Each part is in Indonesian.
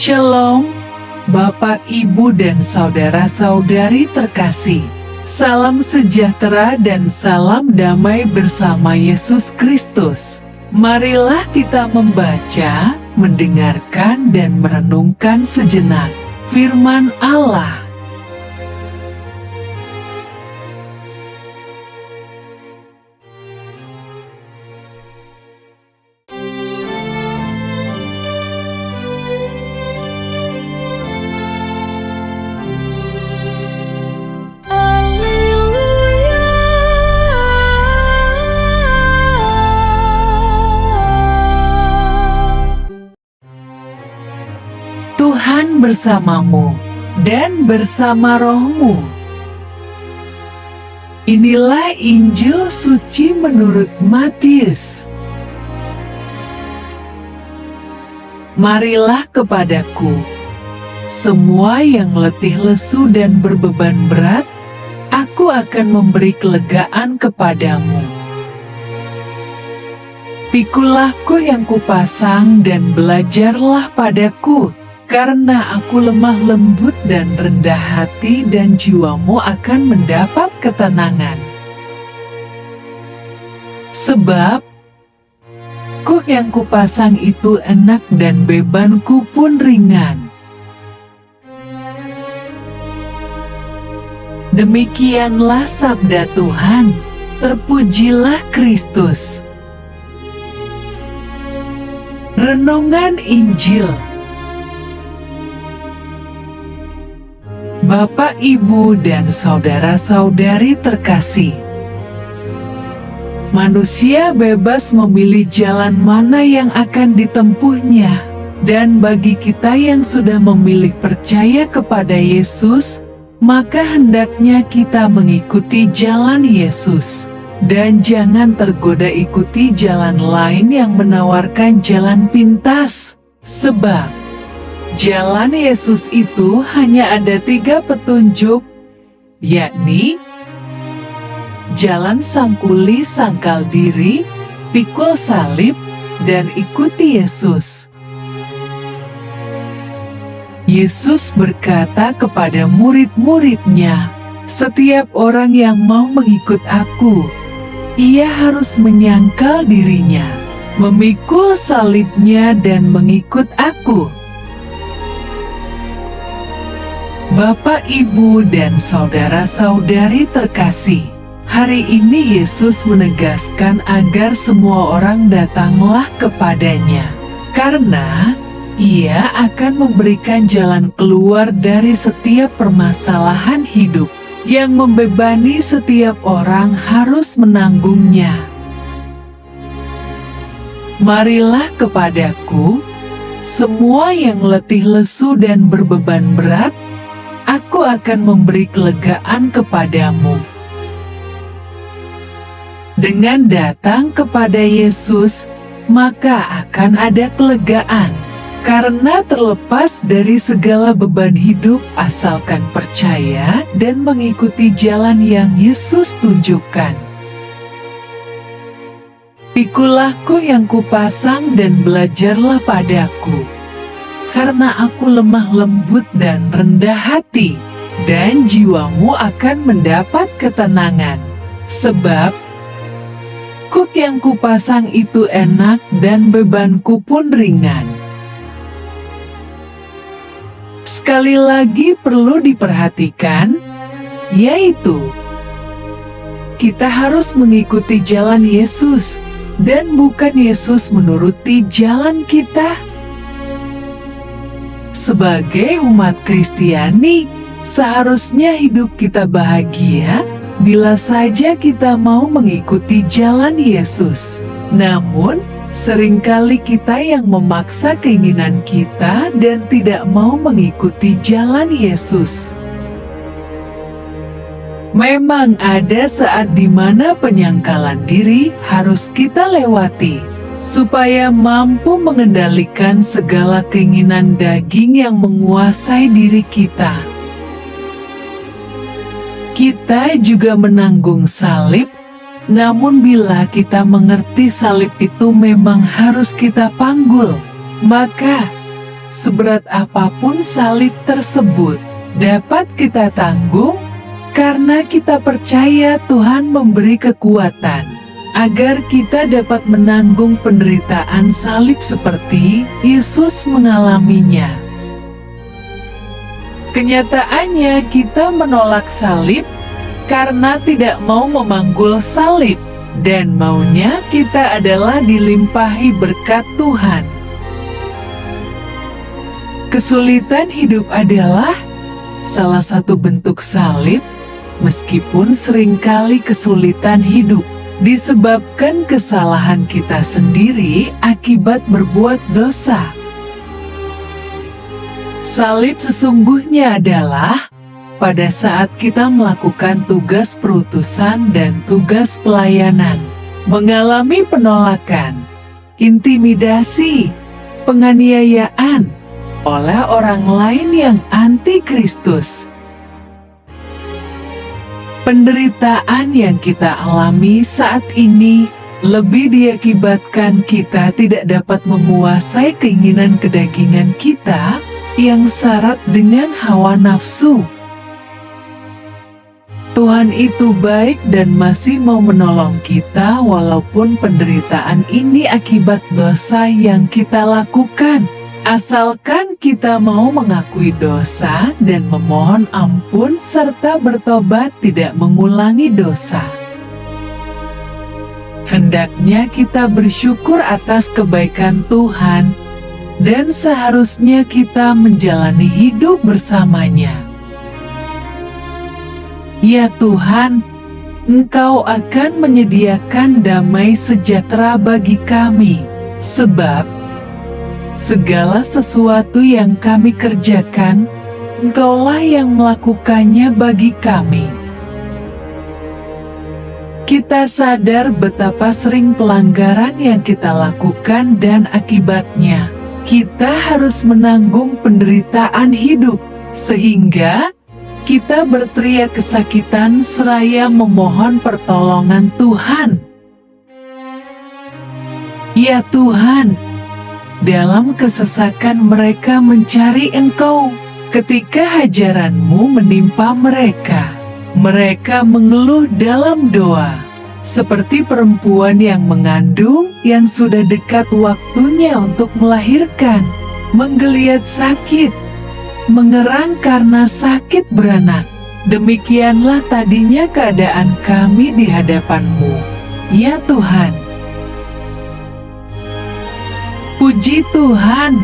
Shalom, Bapak, Ibu, dan saudara-saudari terkasih. Salam sejahtera dan salam damai bersama Yesus Kristus. Marilah kita membaca, mendengarkan, dan merenungkan sejenak firman Allah. Tuhan bersamamu dan bersama rohmu. Inilah Injil suci menurut Matius. Marilah kepadaku, semua yang letih lesu dan berbeban berat, aku akan memberi kelegaan kepadamu. Pikulah-Ku yang kupasang dan belajarlah padaku, karena aku lemah lembut dan rendah hati, dan jiwamu akan mendapat ketenangan. Sebab kuk yang kupasang itu enak dan bebanku pun ringan. Demikianlah sabda Tuhan, terpujilah Kristus. Renungan Injil. Bapak, Ibu, dan saudara-saudari terkasih, manusia bebas memilih jalan mana yang akan ditempuhnya, dan bagi kita yang sudah memilih percaya kepada Yesus, maka hendaknya kita mengikuti jalan Yesus, dan jangan tergoda ikuti jalan lain yang menawarkan jalan pintas, sebab jalan Yesus itu hanya ada 3 petunjuk, yakni jalan sangkuli sangkal diri, pikul salib, dan ikuti Yesus. Yesus berkata kepada murid-muridnya, "Setiap orang yang mau mengikut aku, ia harus menyangkal dirinya, memikul salibnya dan mengikut aku." Bapak, Ibu, dan saudara-saudari terkasih, hari ini Yesus menegaskan agar semua orang datanglah kepadanya, karena Ia akan memberikan jalan keluar dari setiap permasalahan hidup yang membebani setiap orang harus menanggungnya. Marilah kepadaku, semua yang letih lesu dan berbeban berat, aku akan memberi kelegaan kepadamu. Dengan datang kepada Yesus, maka akan ada kelegaan, karena terlepas dari segala beban hidup asalkan percaya dan mengikuti jalan yang Yesus tunjukkan. Pikulah-Ku yang kupasang dan belajarlah padaku, karena aku lemah lembut dan rendah hati, dan jiwamu akan mendapat ketenangan. Sebab kuk yang kupasang itu enak dan bebanku pun ringan. Sekali lagi perlu diperhatikan, yaitu kita harus mengikuti jalan Yesus, dan bukan Yesus menuruti jalan kita. Sebagai umat Kristiani, seharusnya hidup kita bahagia bila saja kita mau mengikuti jalan Yesus. Namun, seringkali kita yang memaksa keinginan kita dan tidak mau mengikuti jalan Yesus. Memang ada saat di mana penyangkalan diri harus kita lewati, supaya mampu mengendalikan segala keinginan daging yang menguasai diri kita. Kita juga menanggung salib, namun bila kita mengerti salib itu memang harus kita panggul, maka seberat apapun salib tersebut dapat kita tanggung karena kita percaya Tuhan memberi kekuatan agar kita dapat menanggung penderitaan salib seperti Yesus mengalaminya. Kenyataannya kita menolak salib karena tidak mau memanggul salib, dan maunya kita adalah dilimpahi berkat Tuhan. Kesulitan hidup adalah salah satu bentuk salib, meskipun seringkali kesulitan hidup disebabkan kesalahan kita sendiri akibat berbuat dosa. Salib sesungguhnya adalah pada saat kita melakukan tugas perutusan dan tugas pelayanan, mengalami penolakan, intimidasi, penganiayaan oleh orang lain yang anti-Kristus. Penderitaan yang kita alami saat ini lebih diakibatkan kita tidak dapat menguasai keinginan kedagingan kita yang syarat dengan hawa nafsu. Tuhan itu baik dan masih mau menolong kita walaupun penderitaan ini akibat dosa yang kita lakukan. Asalkan kita mau mengakui dosa dan memohon ampun serta bertobat tidak mengulangi dosa. Hendaknya kita bersyukur atas kebaikan Tuhan dan seharusnya kita menjalani hidup bersamanya. Ya Tuhan, Engkau akan menyediakan damai sejahtera bagi kami, sebab segala sesuatu yang kami kerjakan, Engkaulah yang melakukannya bagi kami. Kita sadar betapa sering pelanggaran yang kita lakukan dan akibatnya kita harus menanggung penderitaan hidup, sehingga kita berteriak kesakitan seraya memohon pertolongan Tuhan. Ya Tuhan, dalam kesesakan mereka mencari Engkau, ketika hajaran-Mu menimpa mereka. Mereka mengeluh dalam doa, seperti perempuan yang mengandung yang sudah dekat waktunya untuk melahirkan, menggeliat sakit, mengerang karena sakit beranak. Demikianlah tadinya keadaan kami di hadapan-Mu, ya Tuhan. Puji Tuhan,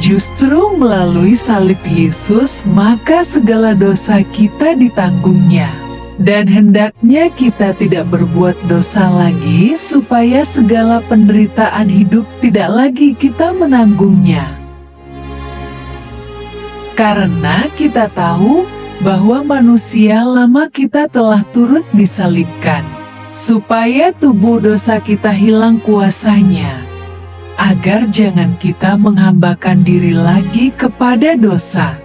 justru melalui salib Yesus maka segala dosa kita ditanggungnya. Dan hendaknya kita tidak berbuat dosa lagi supaya segala penderitaan hidup tidak lagi kita menanggungnya. Karena kita tahu bahwa manusia lama kita telah turut disalibkan, supaya tubuh dosa kita hilang kuasanya, agar jangan kita menghambakan diri lagi kepada dosa.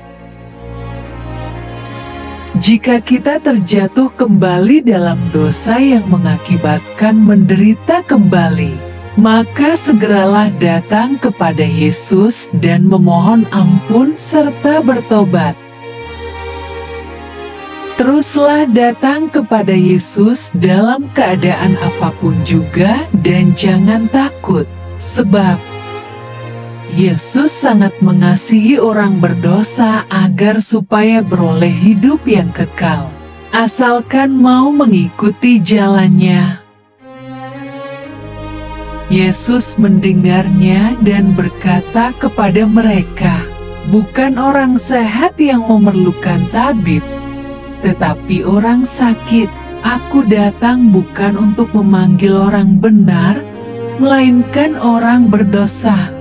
Jika kita terjatuh kembali dalam dosa yang mengakibatkan menderita kembali, maka segeralah datang kepada Yesus dan memohon ampun serta bertobat. Teruslah datang kepada Yesus dalam keadaan apapun juga dan jangan takut. Sebab Yesus sangat mengasihi orang berdosa agar supaya beroleh hidup yang kekal, asalkan mau mengikuti jalannya. Yesus mendengarnya dan berkata kepada mereka, "Bukan orang sehat yang memerlukan tabib, tetapi orang sakit. Aku datang bukan untuk memanggil orang benar, melainkan orang berdosa.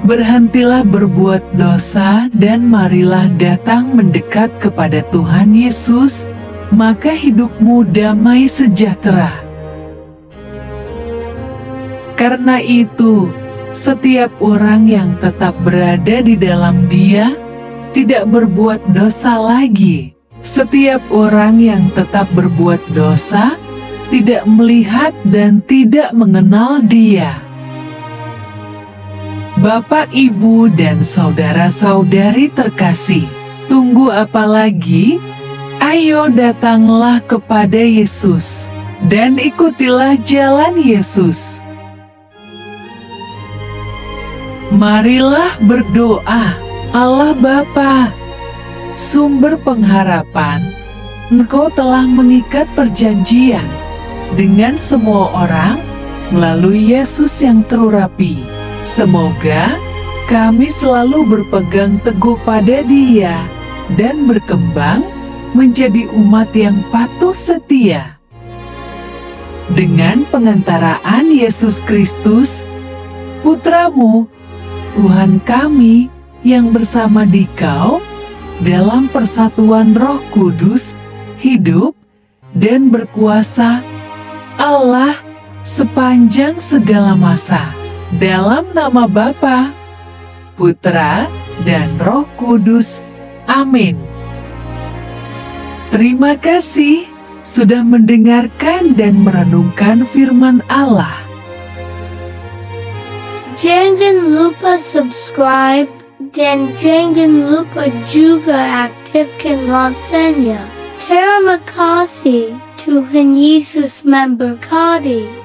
Berhentilah berbuat dosa dan marilah datang mendekat kepada Tuhan Yesus, maka hidupmu damai sejahtera." Karena itu, setiap orang yang tetap berada di dalam Dia tidak berbuat dosa lagi. Setiap orang yang tetap berbuat dosa tidak melihat dan tidak mengenal Dia. Bapak, Ibu, dan saudara-saudari terkasih, tunggu apa lagi? Ayo datanglah kepada Yesus dan ikutilah jalan Yesus. Marilah berdoa. Allah Bapa, sumber pengharapan, Engkau telah mengikat perjanjian dengan semua orang melalui Yesus yang terurapi. Semoga kami selalu berpegang teguh pada Dia dan berkembang menjadi umat yang patuh setia. Dengan pengantaraan Yesus Kristus, Putra-Mu, Tuhan kami yang bersama Dikau dalam persatuan Roh Kudus, hidup dan berkuasa Allah sepanjang segala masa. Dalam nama Bapa, Putra, dan Roh Kudus. Amin. Terima kasih sudah mendengarkan dan merenungkan firman Allah. Jangan lupa subscribe dan jangan lupa juga aktifkan loncengnya. Terima kasih, Tuhan Yesus memberkati.